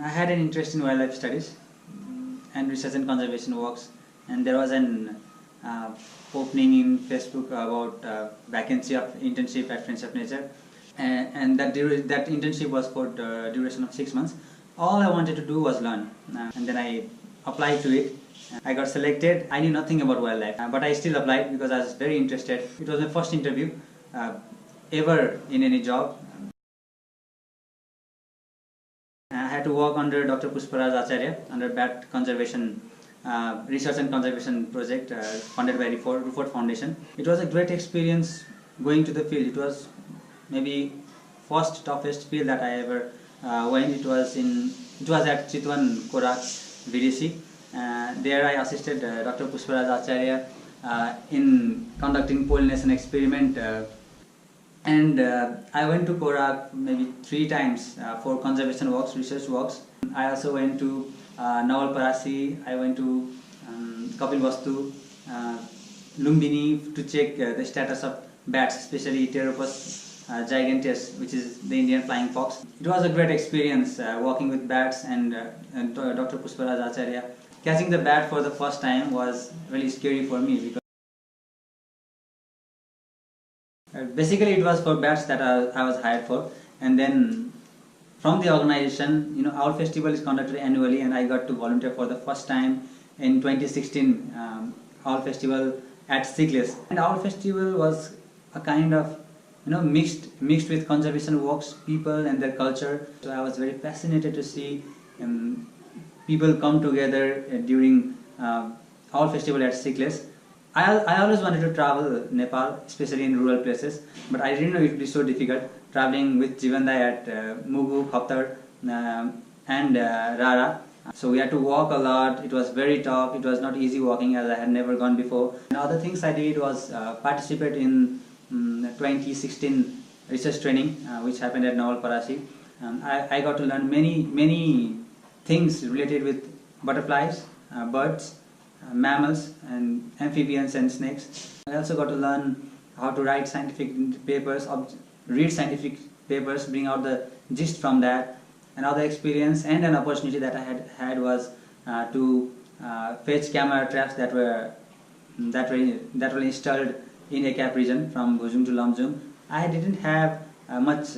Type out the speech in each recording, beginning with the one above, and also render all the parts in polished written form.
I had an interest in wildlife studies and research and conservation works, and there was an opening in Facebook about vacancy of internship at Friends of Nature, and that internship was for the duration of 6 months. All I wanted to do was learn, and then I applied to it. I got selected. I knew nothing about wildlife, but I still applied because I was very interested. It was my first interview ever in any job. I had to work under Dr. Pushparaj Acharya under bat conservation research and conservation project funded by Ruford Foundation. It was a great experience going to the field. It was maybe first toughest field that I ever went. It was at Chitwan Korak VDC. There I assisted Dr. Pushparaj Acharya in conducting pollination experiment. And I went to Korak maybe 3 times for conservation works, research works. I also went to Nawalparasi, I went to Kapilvastu, Lumbini to check the status of bats, especially Pteropus giganteus, which is the Indian flying fox. It was a great experience working with bats and Dr. Pushparaj Acharya. Catching the bat for the first time was really scary for me because basically it was for bats that I was hired for, and then from the organization, Owl Festival is conducted annually, and I got to volunteer for the first time in 2016 Owl Festival at Siglis. And Owl Festival was a kind of mixed with conservation works, people and their culture. So I was very fascinated to see people come together during Owl Festival at Siglis. I always wanted to travel Nepal, especially in rural places, but I didn't know it would be so difficult traveling with Jivandai at Mugu, Khaptar and Rara. So we had to walk a lot. It was very tough. It was not easy walking as I had never gone before. And other things I did was participate in 2016 research training which happened at Nawalparasi. I got to learn many things related with butterflies, birds, mammals and amphibians and snakes. I also got to learn how to write scientific papers, read scientific papers, bring out the gist from that. Another experience and an opportunity that I had was to fetch camera traps that were installed in ACAP region from Bhujung to Lamjung. I didn't have much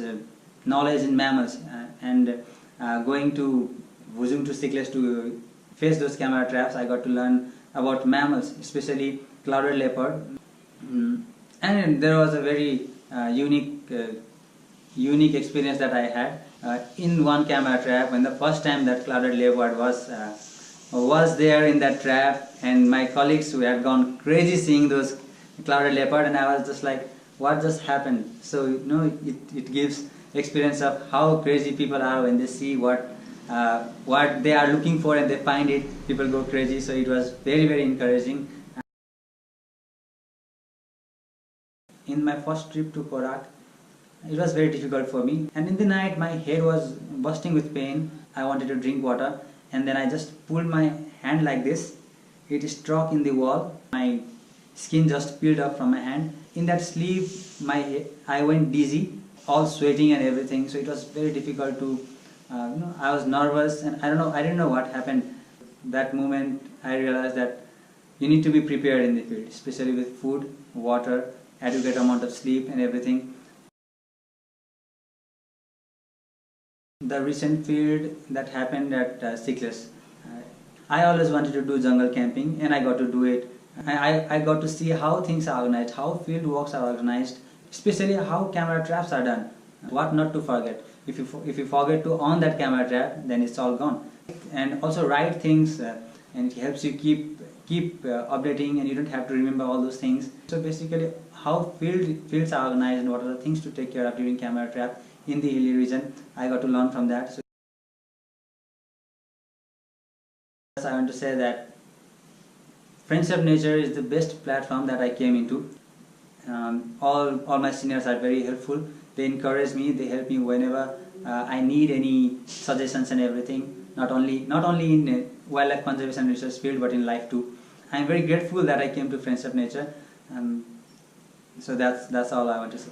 knowledge in mammals, and going to Bhujung to Siglis to face those camera traps, I got to learn about mammals, especially clouded leopard. And there was a very unique experience that I had in one camera trap when the first time that clouded leopard was there in that trap, and my colleagues who had gone crazy seeing those clouded leopard, and I was just like, what just happened? So it gives experience of how crazy people are when they see what they are looking for and they find it. People go crazy. So it was very encouraging. In my first trip to Korak, it was very difficult for me, and in the night my head was bursting with pain. I wanted to drink water, and then I just pulled my hand like this. It struck in the wall. My skin just peeled up from my hand. In that sleep, I went dizzy, all sweating and everything. So it was very difficult to I was nervous, and I didn't know what happened. That moment I realized that you need to be prepared in the field, especially with food, water, adequate amount of sleep and everything. The recent field that happened at Siglis, I always wanted to do jungle camping, and I got to do it. I got to see how things are organized, how field works are organized, especially how camera traps are done. What not to forget. If you forget to on that camera trap, then it's all gone. And also write things, and it helps you keep updating, and you don't have to remember all those things. So basically, how fields are organized and what are the things to take care of during camera trap in the hilly region, I got to learn from that. So I want to say that Friends of Nature is the best platform that I came into. All my seniors are very helpful. They encourage me, they help me whenever I need any suggestions and everything, not only in wildlife conservation research field, but in life too. I am very grateful that I came to Friends of Nature. So that's all I want to say.